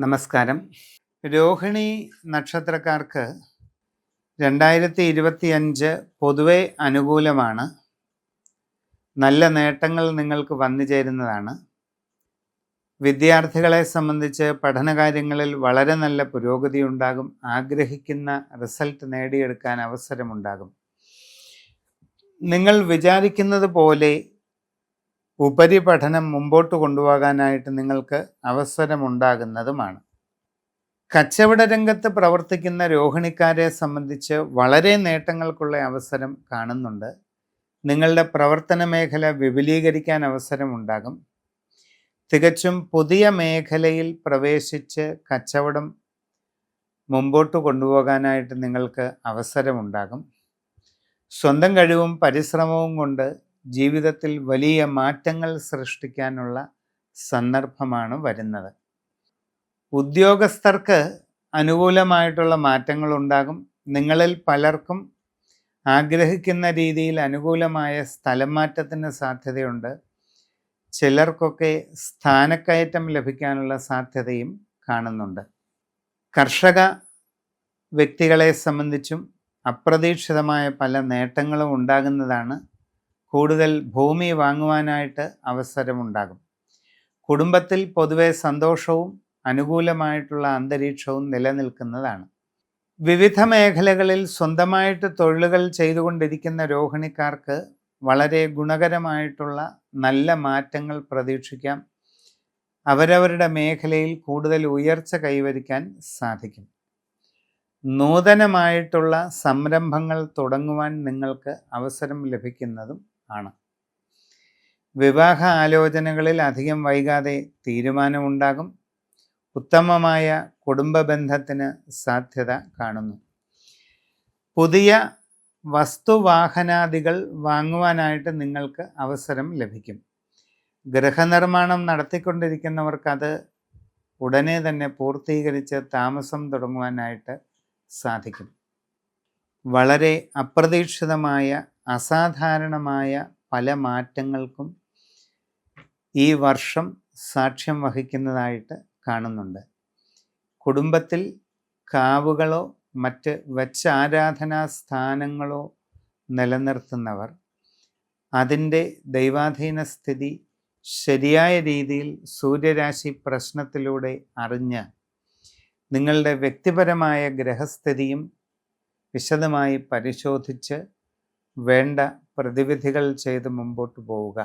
നമസ്കാരം. രോഹിണി നക്ഷത്രക്കാർക്ക് 2025 പൊതുവെ അനുകൂലമാണ്. നല്ല നേട്ടങ്ങൾ നിങ്ങൾക്ക് വന്നു ചേരുന്നതാണ്. വിദ്യാർത്ഥികളെ സംബന്ധിച്ച് പഠനകാര്യങ്ങളിൽ വളരെ നല്ല പുരോഗതി ഉണ്ടാകും. ആഗ്രഹിക്കുന്ന റിസൾട്ട് നേടിയെടുക്കാൻ അവസരമുണ്ടാകും. നിങ്ങൾ വിചാരിക്കുന്നത് പോലെ ഉപരിപഠനം മുമ്പോട്ട് കൊണ്ടുപോകാനായിട്ട് നിങ്ങൾക്ക് അവസരമുണ്ടാകുന്നതുമാണ്. കച്ചവട രംഗത്ത് പ്രവർത്തിക്കുന്ന രോഹിണിക്കാരെ സംബന്ധിച്ച് വളരെ നേട്ടങ്ങൾക്കുള്ള അവസരം കാണുന്നുണ്ട്. നിങ്ങളുടെ പ്രവർത്തന മേഖല വിപുലീകരിക്കാൻ അവസരമുണ്ടാകും. തികച്ചും പുതിയ മേഖലയിൽ പ്രവേശിച്ച് കച്ചവടം മുമ്പോട്ട് കൊണ്ടുപോകാനായിട്ട് നിങ്ങൾക്ക് അവസരമുണ്ടാകും. സ്വന്തം കഴിവും പരിശ്രമവും കൊണ്ട് ജീവിതത്തിൽ വലിയ മാറ്റങ്ങൾ സൃഷ്ടിക്കാനുള്ള സന്ദർഭമാണ് വരുന്നത്. ഉദ്യോഗസ്ഥർക്ക് അനുകൂലമായിട്ടുള്ള മാറ്റങ്ങളുണ്ടാകും. നിങ്ങളിൽ പലർക്കും ആഗ്രഹിക്കുന്ന രീതിയിൽ അനുകൂലമായ സ്ഥലം മാറ്റത്തിന് സാധ്യതയുണ്ട്. ചിലർക്കൊക്കെ സ്ഥാനക്കയറ്റം ലഭിക്കാനുള്ള സാധ്യതയും കാണുന്നുണ്ട്. കർഷക വ്യക്തികളെ സംബന്ധിച്ചും അപ്രതീക്ഷിതമായ പല നേട്ടങ്ങളും ഉണ്ടാകുന്നതാണ്. കൂടുതൽ ഭൂമി വാങ്ങുവാനായിട്ട് അവസരമുണ്ടാകും. കുടുംബത്തിൽ പൊതുവെ സന്തോഷവും അനുകൂലമായിട്ടുള്ള അന്തരീക്ഷവും നിലനിൽക്കുന്നതാണ്. വിവിധ മേഖലകളിൽ സ്വന്തമായിട്ട് തൊഴിലുകൾ ചെയ്തുകൊണ്ടിരിക്കുന്ന രോഹിണിക്കാർക്ക് വളരെ ഗുണകരമായിട്ടുള്ള നല്ല മാറ്റങ്ങൾ പ്രതീക്ഷിക്കാം. അവരവരുടെ മേഖലയിൽ കൂടുതൽ ഉയർച്ച കൈവരിക്കാൻ സാധിക്കും. നൂതനമായിട്ടുള്ള സംരംഭങ്ങൾ തുടങ്ങുവാൻ നിങ്ങൾക്ക് അവസരം ലഭിക്കുന്നതും ആണ്. വിവാഹ ആലോചനകളിൽ അധികം വൈകാതെ തീരുമാനമുണ്ടാകും. ഉത്തമമായ കുടുംബ ബന്ധത്തിന് സാധ്യത കാണുന്നു. പുതിയ വസ്തുവാഹനാദികൾ വാങ്ങുവാനായിട്ട് നിങ്ങൾക്ക് അവസരം ലഭിക്കും. ഗൃഹനിർമ്മാണം നടത്തിക്കൊണ്ടിരിക്കുന്നവർക്കത് ഉടനെ തന്നെ പൂർത്തീകരിച്ച് താമസം തുടങ്ങുവാനായിട്ട് സാധിക്കും. വളരെ അപ്രതീക്ഷിതമായ അസാധാരണമായ പല മാറ്റങ്ങൾക്കും ഈ വർഷം സാക്ഷ്യം വഹിക്കുന്നതായിട്ട് കാണുന്നുണ്ട്. കുടുംബത്തിൽ കാവുകളോ മറ്റ് വച്ച് ആരാധനാ സ്ഥാനങ്ങളോ നിലനിർത്തുന്നവർ അതിൻ്റെ ദൈവാധീന സ്ഥിതി ശരിയായ രീതിയിൽ സൂര്യരാശി പ്രശ്നത്തിലൂടെ അറിഞ്ഞ് നിങ്ങളുടെ വ്യക്തിപരമായ ഗ്രഹസ്ഥിതിയും വിശദമായി പരിശോധിച്ച് വേണ്ട പ്രതിവിധികൾ ചെയ്ത് മുമ്പോട്ട് പോവുക.